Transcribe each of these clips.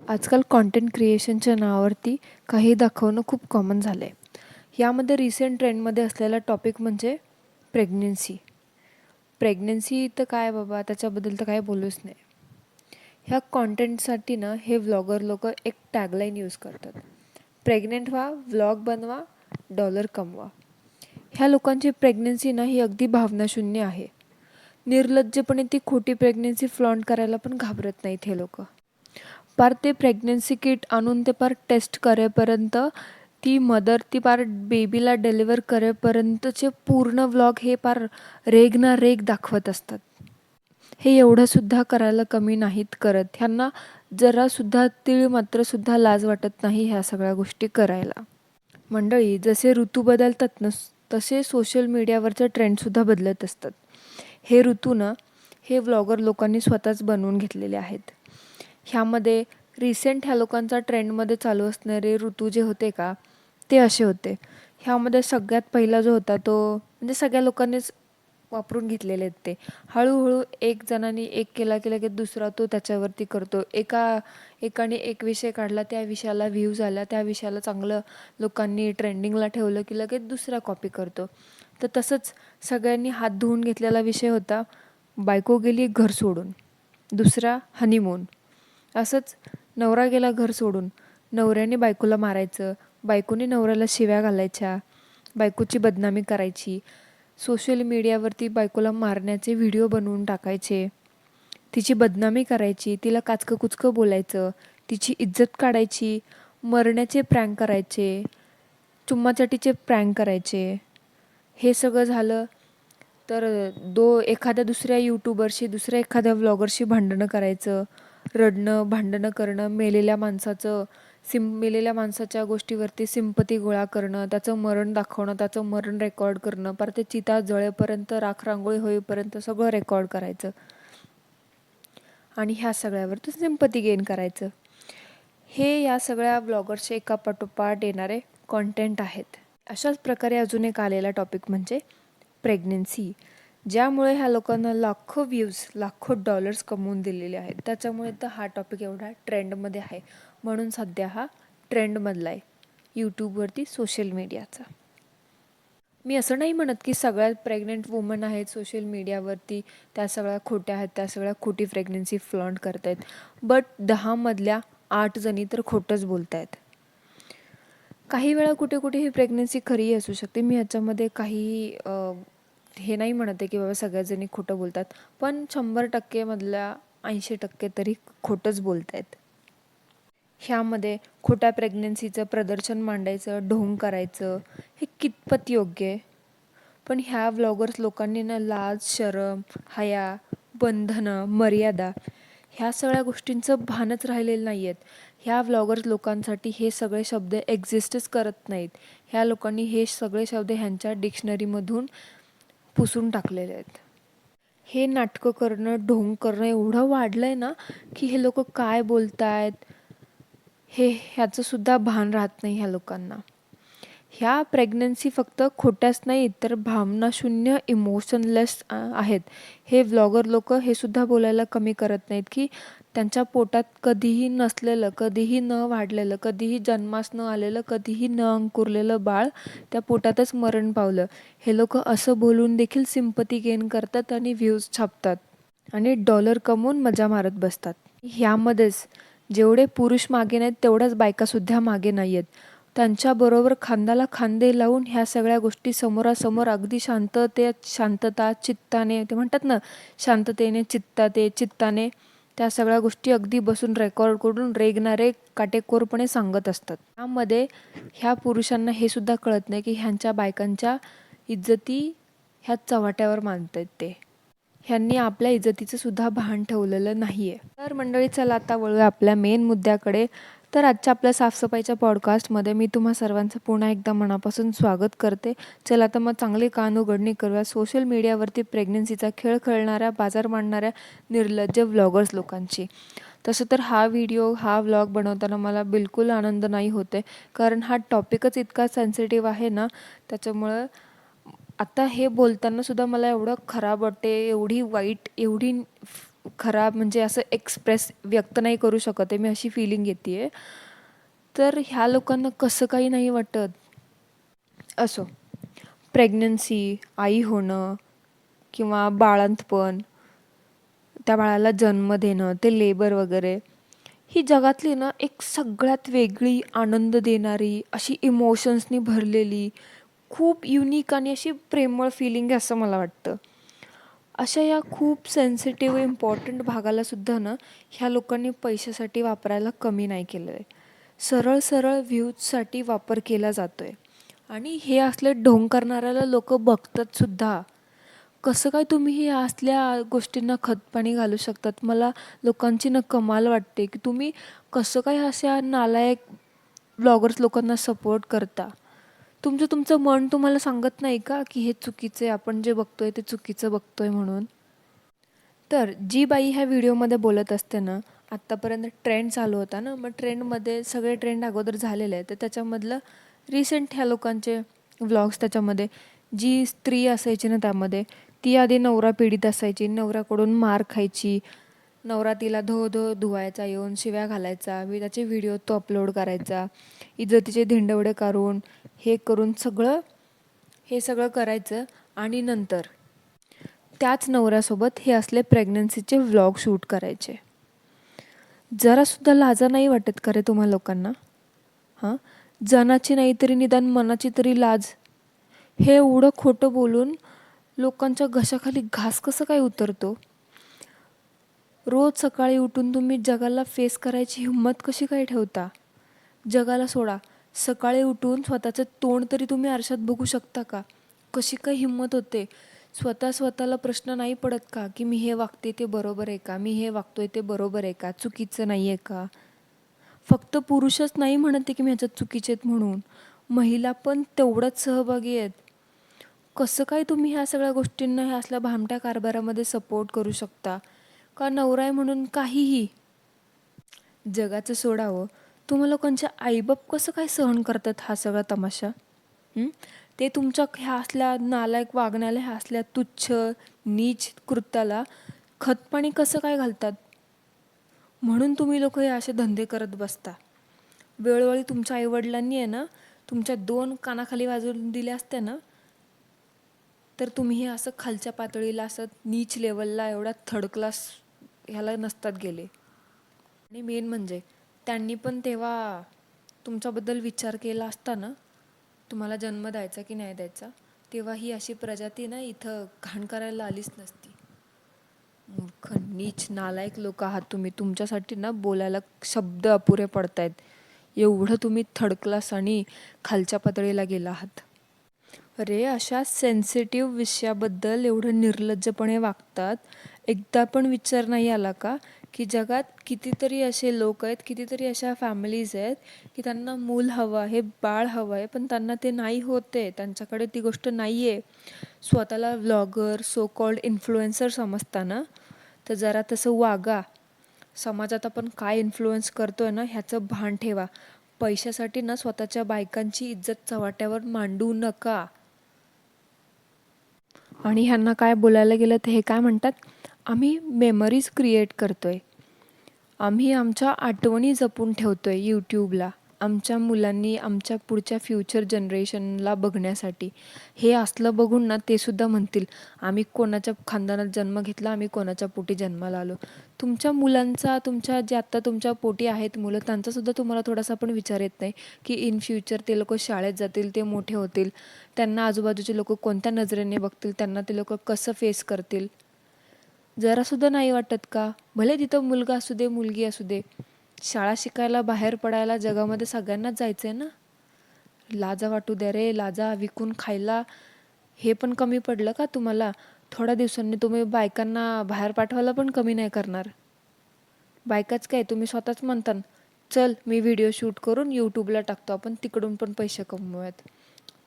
आजकाल कंटेंट क्रिएशनच्या नावावरती काही दाखवणं खूप कॉमन झालं आहे. यामध्ये रिसेंट ट्रेंडमध्ये असलेला टॉपिक म्हणजे प्रेग्नन्सी. प्रेग्नन्सी तर काय बाबा, त्याच्याबद्दल तर काय बोलूच नाही. ह्या कॉन्टेंटसाठी ना हे व्लॉगर लोक एक टॅगलाईन यूज करतात. प्रेग्नेंट व्हा, व्लॉग बनवा, डॉलर कमवा. ह्या लोकांची प्रेग्नन्सी ना ही अगदी भावनाशून्य आहे. निर्लज्जपणे ती खोटी प्रेग्नन्सी फ्लॉन्ट करायला पण घाबरत नाहीत हे लोक. पार ते प्रेग्नन्सी किट आणून ते पार टेस्ट करेपर्यंत, ती मदर ती पार बेबीला डिलिव्हर करेपर्यंतचे पूर्ण व्लॉग हे पार रेग ना रेग दाखवत असतात. हे एवढंसुद्धा करायला कमी नाहीत करत. ह्यांना जरासुद्धा तीळ मात्रसुद्धा लाज वाटत नाही ह्या सगळ्या गोष्टी करायला. मंडळी, जसे ऋतू बदलतात ना, तसे सोशल मीडियावरचे ट्रेंडसुद्धा बदलत असतात. हे ऋतू ना हे व्लॉगर लोकांनी स्वतःच बनवून घेतलेले आहेत. ह्यामध्ये रिसेंट ह्या लोकांचा ट्रेंडमध्ये चालू असणारे ऋतू जे होते का, ते असे होते. ह्यामध्ये सगळ्यात पहिला जो होता तो म्हणजे सगळ्या लोकांनीच वापरून घेतलेले आहेत ते. हळूहळू एक जणांनी एक केला की लगेच दुसरा तो त्याच्यावरती करतो. एकाने एक विषय काढला, त्या विषयाला व्ह्यूज आल्या, त्या विषयाला चांगलं लोकांनी ट्रेंडिंगला ठेवलं की लगेच दुसरा कॉपी करतो. तर तसंच सगळ्यांनी हात धुवून घेतलेला विषय होता बायको गेली घर सोडून, दुसरा हनीमून. असंच नवरा गेला घर सोडून, नवऱ्याने बायकोला मारायचं, बायकोने नवऱ्याला शिव्या घालायच्या, बायकोची बदनामी करायची, सोशल मीडियावरती बायकोला मारण्याचे व्हिडिओ बनवून टाकायचे, तिची बदनामी करायची, तिला काचकं कुचकं बोलायचं, तिची इज्जत काढायची, मरण्याचे प्रँक करायचे, चुम्माचाटीचे प्रँक करायचे. हे सगळं झालं तर एखाद्या दुसऱ्या यूट्यूबरशी, दुसऱ्या एखाद्या व्लॉगरशी भांडणं करायचं, रडणं भांडणं करणं, मेलेल्या माणसाच्या गोष्टीवरती सिंपती गोळा करणं, त्याचं मरण दाखवणं, त्याचं मरण रेकॉर्ड करणं, पर ते चिता जळेपर्यंत, राख रांगोळी होईपर्यंत सगळं रेकॉर्ड करायचं आणि ह्या सगळ्यावरती सिंपती गेन करायचं. हे या सगळ्या व्लॉगर्सचे एकापाठोपाठ येणारे कॉन्टेंट आहेत. अशाच प्रकारे अजून एक आलेला टॉपिक म्हणजे प्रेग्नन्सी, ज्यामुळे ह्या लोकांना लाखो व्ह्यूज, लाखो डॉलर्स कमवून दिलेले आहेत. त्याच्यामुळे तर हा टॉपिक एवढा ट्रेंडमध्ये आहे. म्हणून सध्या हा ट्रेंडमधला आहे यूट्यूबवरती, सोशल मीडियाचा. मी असं नाही म्हणत की सगळ्या प्रेग्नेंट वुमन आहेत सोशल मीडियावरती त्या सगळ्या खोट्या आहेत, त्या सगळ्या खोटी प्रेग्नन्सी फ्लॉन्ट करत आहेत. बट 10 मधल्या 8 जणी तर खोटंच बोलत आहेत. काही वेळा कुठे कुठे ही प्रेग्नन्सी खरीही असू शकते. मी ह्याच्यामध्ये काही हे नाही म्हणत आहे की बाबा सगळ्याजणी खोटं बोलतात, पण 100% मधल्या 80% तरी खोटंच बोलत आहेत. ह्यामध्ये खोट्या प्रेग्नन्सीचं प्रदर्शन मांडायचं, ढोंग करायचं, हे कितपत योग्य आहे? पण ह्या व्लॉगर्स लोकांनी ना लाज, शरम, हया, बंधनं, मर्यादा ह्या सगळ्या गोष्टींचं भानच राहिलेलं नाही आहेत. ह्या व्लॉगर्स लोकांसाठी हे सगळे शब्द एक्झिस्टच करत नाहीत. ह्या लोकांनी हे सगळे शब्द ह्यांच्या डिक्शनरीमधून पुसून टाकलेले आहेत. हे नाटकं करणं, ढोंग करणं एवढं वाढलं आहे ना की हे लोक काय बोलत आहेत ह्याचंसुद्धा भान राहत नाही ह्या लोकांना. ह्या प्रेग्नन्सी फक्त खोट्याच नाहीत तर भावनाशून्य, इमोशनलेस आहेत. हे व्लॉगर लोक हे सुद्धा बोलायला कमी करत नाहीत की त्यांच्या पोटात कधीही नसलेलं, कधीही न वाढलेलं, कधीही जन्मास न आलेलं, कधीही न अंकुरलेलं बाळ त्या पोटातच मरण पावलं. हे लोक असं बोलून देखील सिंपती गेन करतात आणि व्ह्यूज छापतात आणि डॉलर कमवून मजा मारत बसतात. ह्यामध्येच जेवढे पुरुष मागे नाहीत तेवढ्याच बायकासुद्धा मागे नाही आहेत. त्यांच्याबरोबर खांद्याला खांदे लावून ह्या सगळ्या गोष्टी समोरासमोर अगदी शांतता चित्ताने, ते म्हणतात ना शांततेने चित्ताने त्या सगळ्या गोष्टी अगदी बसून रेकॉर्ड करून रेग ना रेग काटेकोरपणे सांगत असतात. त्यामध्ये ह्या पुरुषांना हे सुद्धा कळत नाही की ह्यांच्या बायकांच्या इज्जती ह्या चव्हाट्यावर मानतात ते. ह्यांनी आपल्या इज्जतीचं सुद्धा भान ठेवलेलं नाही आहे. तर मंडळी, चला आता वळूया आपल्या मेन मुद्द्याकडे. तर आजच्या आपल्या साफसफाईच्या पॉडकास्टमध्ये मी तुम्हा सर्वांचं पुन्हा एकदा मनापासून स्वागत करते. चला तर मग चांगली कान उघडणी करूया सोशल मीडियावरती प्रेग्नन्सीचा खेळ खेळणाऱ्या, बाजार मांडणाऱ्या निर्लज्ज व्लॉगर्स लोकांची. तसं तर हा व्लॉग बनवताना मला बिलकुल आनंद नाही होते, कारण हा टॉपिकच इतका सेन्सिटिव्ह आहे ना. त्याच्यामुळं आता हे बोलताना सुद्धा मला एवढं खराब वाटते, एवढी वाईट, एवढी खराब म्हणजे असं एक्सप्रेस व्यक्त नाही करू शकत आहे मी, अशी फीलिंग येते आहे. तर ह्या लोकांना कसं काही नाही वाटत. असो, प्रेग्नन्सी, आई होणं किंवा बाळंतपण, त्या बाळाला जन्म देणं, ते लेबर वगैरे, ही जगातली ना एक सगळ्यात वेगळी आनंद देणारी, अशी इमोशन्सनी भरलेली, खूप युनिक आणि अशी प्रेमळ फीलिंग आहे असं मला वाटतं. अशा या खूप सेन्सिटिव्ह इम्पॉर्टंट भागाला सुद्धा ना ह्या लोकांनी पैशासाठी वापरायला कमी नाही केलं आहे. सरळ सरळ व्ह्यूजसाठी वापर केला जातो आहे. आणि हे असले ढोंग करणाऱ्याला लोक बघतात सुद्धा. कसं काय तुम्ही हे असल्या गोष्टींना खतपाणी घालू शकतात? मला लोकांची ना कमाल वाटते की तुम्ही कसं काय अशा नालायक ब्लॉगर्स लोकांना सपोर्ट करता. तुमचं तुमचं मन तुम्हाला सांगत नाही का की हे चुकीचं आहे, आपण जे बघतोय ते चुकीचं बघतोय म्हणून? तर जी बाई ह्या व्हिडिओमध्ये बोलत असते ना, आत्तापर्यंत ट्रेंड चालू होता ना, मग ट्रेंडमध्ये सगळे ट्रेंड अगोदर झालेले आहे, तर त्याच्यामधलं रिसेंट ह्या लोकांचे व्लॉग्स, त्याच्यामध्ये जी स्त्री असायची ना त्यामध्ये, ती आधी नवरा पीडित असायची, नवऱ्याकडून मार खायची, नवरा तिला धो धो धुवायचा, येऊन शिव्या घालायचा, त्याचे व्हिडिओ तो अपलोड करायचा, इज्जतीचे धिंडवडे करून हे करून हे सगळं करायचं. आणि नंतर त्याच नवऱ्यासोबत हे असले प्रेग्नन्सीचे व्लॉग शूट करायचे. जरासुद्धा लाजा नाही वाटत का रे तुम्हा लोकांना? हां, जनाची नाही तरी निदान मनाची तरी लाज. हे एवढं खोटं बोलून लोकांच्या घशाखाली घास कसं काय उतरतो? रोज सकाळी उठून तुम्ही जगाला फेस करायची हिंमत कशी काय ठेवता? जगाला सोडा, सकाळी उठून स्वतःचं तोंड तरी तुम्ही आरशात बघू शकता का? कशी काय हिंमत होते? स्वतःला प्रश्न नाही पडत का की मी हे वागते ते बरोबर आहे का? मी हे वागतोय ते बरोबर आहे का? चुकीचं नाही आहे का? फक्त पुरुषच नाही म्हणत आहे की मी ह्याच्यात चुकीचे आहेत म्हणून, महिला पण तेवढंच सहभागी आहेत. कसं काय तुम्ही ह्या सगळ्या गोष्टींना, ह्या असल्या भामट्या कारभारामध्ये सपोर्ट करू शकता? का नवरा आहे म्हणून काहीही? जगाचं सोडावं, तुम्हा लोकांचे आईबाप कसं काय सहन करतात हा सगळा तमाशा? ते तुमच्या ह्या असल्या नालायक वागण्याला, ह्या असल्या तुच्छ नीच कृत्याला खतपाणी कसं काय घालतात? म्हणून तुम्ही लोक हे असे धंदे करत बसता. वेळोवेळी तुमच्या आईवडिलांनी आहे ना तुमच्या 2 कानाखाली वाजवून दिल्या असत्या ना, तर तुम्ही हे असं खालच्या पातळीला, असं नीच लेवलला, एवढा थर्ड क्लास ह्याला नसतात गेले. आणि मेन म्हणजे त्यांनी पण तेव्हा तुमच्याबद्दल विचार केला असता ना, तुम्हाला जन्म द्यायचा की नाही द्यायचा, तेव्हा ही अशी प्रजाती ना इथं घाण करायला आलीच नसती. मूर्ख, नीच, नालायक लोक आहात तुम्ही. तुमच्यासाठी ना बोलायला शब्द अपुरे पडतायत, एवढं तुम्ही थर्ड क्लास आणि खालच्या पातळीला गेला आहात. अरे, अशा सेन्सिटिव्ह विषयाबद्दल एवढं निर्लज्जपणे वागतात. एकदा पण विचार नाही आला का की जगात कितीतरी असे लोक आहेत, कितीतरी अशा फॅमिलीज आहेत की त्यांना मूल हवं आहे, बाळ हवं आहे, पण त्यांना ते नाही होते, त्यांच्याकडे ती गोष्ट नाही आहे. स्वतःला व्लॉगर, सो कॉल्ड इन्फ्लुएन्सर समजताना, तर जरा तसं वागा. समाजात आपण काय इन्फ्लुएन्स करतोय ना ह्याचं भान ठेवा. पैशासाठी ना स्वतःच्या बायकांची इज्जत चव्हाट्यावर मांडू नका. आणि ह्यांना काय बोलायला गेलं तर हे काय म्हणतात, आम्ही मेमरीज क्रिएट करतोय, आम्ही आमच्या आठवणी जपून ठेवतोय यूट्यूबला, आमच्या मुलांनी, आमच्या पुढच्या फ्युचर जनरेशनला बघण्यासाठी. हे असलं बघून ना ते सुद्धा म्हणतील, आम्ही कोणाच्या खानदानात जन्म घेतला, आम्ही कोणाच्या पोटी जन्माला आलो. तुमच्या मुलांचा, तुमच्या जे आत्ता तुमच्या पोटी आहेत मुलं, त्यांचासुद्धा तुम्हाला थोडासा पण विचार येत नाही की इन फ्युचर ते लोक शाळेत जातील, ते मोठे होतील, त्यांना आजूबाजूचे लोक कोणत्या नजरेने बघतील, त्यांना ते लोक कसं फेस करतील? जरासुद्धा नाही वाटत का? भले तिथं मुलगा असू दे, मुलगी असू दे, शाळा शिकायला, बाहेर पडायला जगामध्ये सगळ्यांनाच जायचं आहे ना. लाजा वाटू द्या रे, लाजा. विकून खायला हे पण कमी पडलं का तुम्हाला? थोड्या दिवसांनी तुम्ही बायकांना बाहेर पाठवायला पण कमी नाही करणार. बायकाच काय, तुम्ही स्वतःच म्हणता, चल मी व्हिडिओ शूट करून यूट्यूबला टाकतो, आपण तिकडून पण पैसे कमवूयात.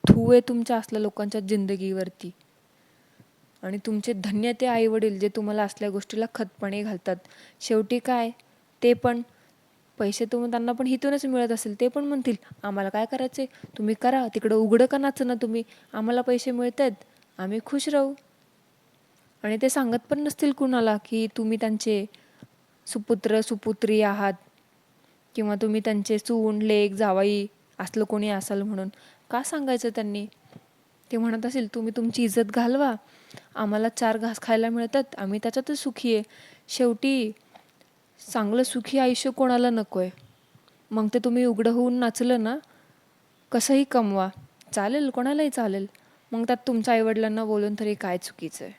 थू आहे तुमच्या असल्या लोकांच्या जिंदगीवरती. आणि तुमचे धन्य ते आईवडील जे तुम्हाला असल्या गोष्टीला खतपाणी घालतात. शेवटी काय, ते पण पैसे त्यांना पण हिथूनच मिळत असेल, ते पण म्हणतील आम्हाला काय करायचे, तुम्ही करा, तिकडं उघडं का नाच ना तुम्ही, आम्हाला पैसे मिळत आहेत, आम्ही खुश राहू. आणि ते सांगत पण नसतील कुणाला की तुम्ही त्यांचे सुपुत्र सुपुत्री आहात किंवा तुम्ही त्यांचे सून लेक जावई असलं कोणी असाल म्हणून. का सांगायचं त्यांनी? ते म्हणत असेल तुम्ही तुमची इज्जत घालवा, आम्हाला 4 घास खायला मिळतात, आम्ही त्याच्यातच सुखी आहे. शेवटी चांगलं सुखी आयुष्य कोणाला नको आहे. मग ते तुम्ही उघडं होऊन नाचलं ना, कसंही कमवा, चालेल, कोणालाही चालेल. मग त्यात तुमच्या आईवडिलांना बोलून तरी काय चुकीचं आहे?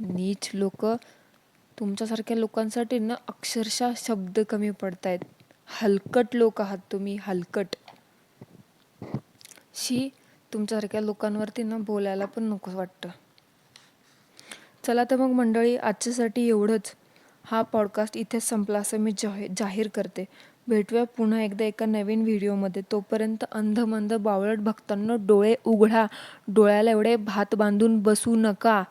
नीच लोक, तुमच्यासारख्या लोकांसाठी ना अक्षरशः शब्द कमी पडतायत. हलकट लोक आहात तुम्ही, हलकट. शी, तुमच्यासारख्या लोकांवरती ना बोलायला पण नको वाटतं. चला तर मग मंडळी, आजच्यासाठी एवढंच. हा पॉडकास्ट इथेच संपला असं मी जाहीर करते. भेटूया पुन्हा एकदा एका नवीन व्हिडिओमध्ये. तोपर्यंत अंधमंद बावळट भक्तांनो, डोळे उघडा. डोळ्याला एवढे भात बांधून बसू नका.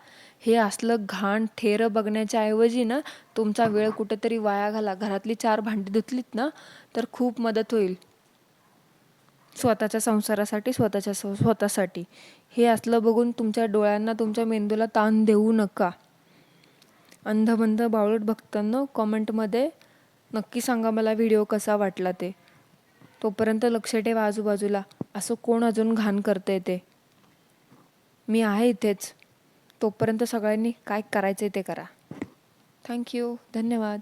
हे असलं घाण थेरं बघण्याच्या ऐवजी ना तुमचा वेळ कुठेतरी वाया घाला. घरातली 4 भांडी धुतलीत ना तर खूप मदत होईल स्वतःच्या संसारासाठी, स्वतःसाठी. हे असलं बघून तुमच्या डोळ्यांना, तुमच्या मेंदूला ताण देऊ नका. अंधबंध बावळट भक्तांनो, कॉमेंटमध्ये नक्की सांगा मला व्हिडिओ कसा वाटला ते. तोपर्यंत लक्ष ठेवा आजूबाजूला, असं कोण अजून घाण करतंय ते. मी आहे इथेच. तोपर्यंत सगळ्यांनी काय करायचं ते करा. थँक्यू, धन्यवाद.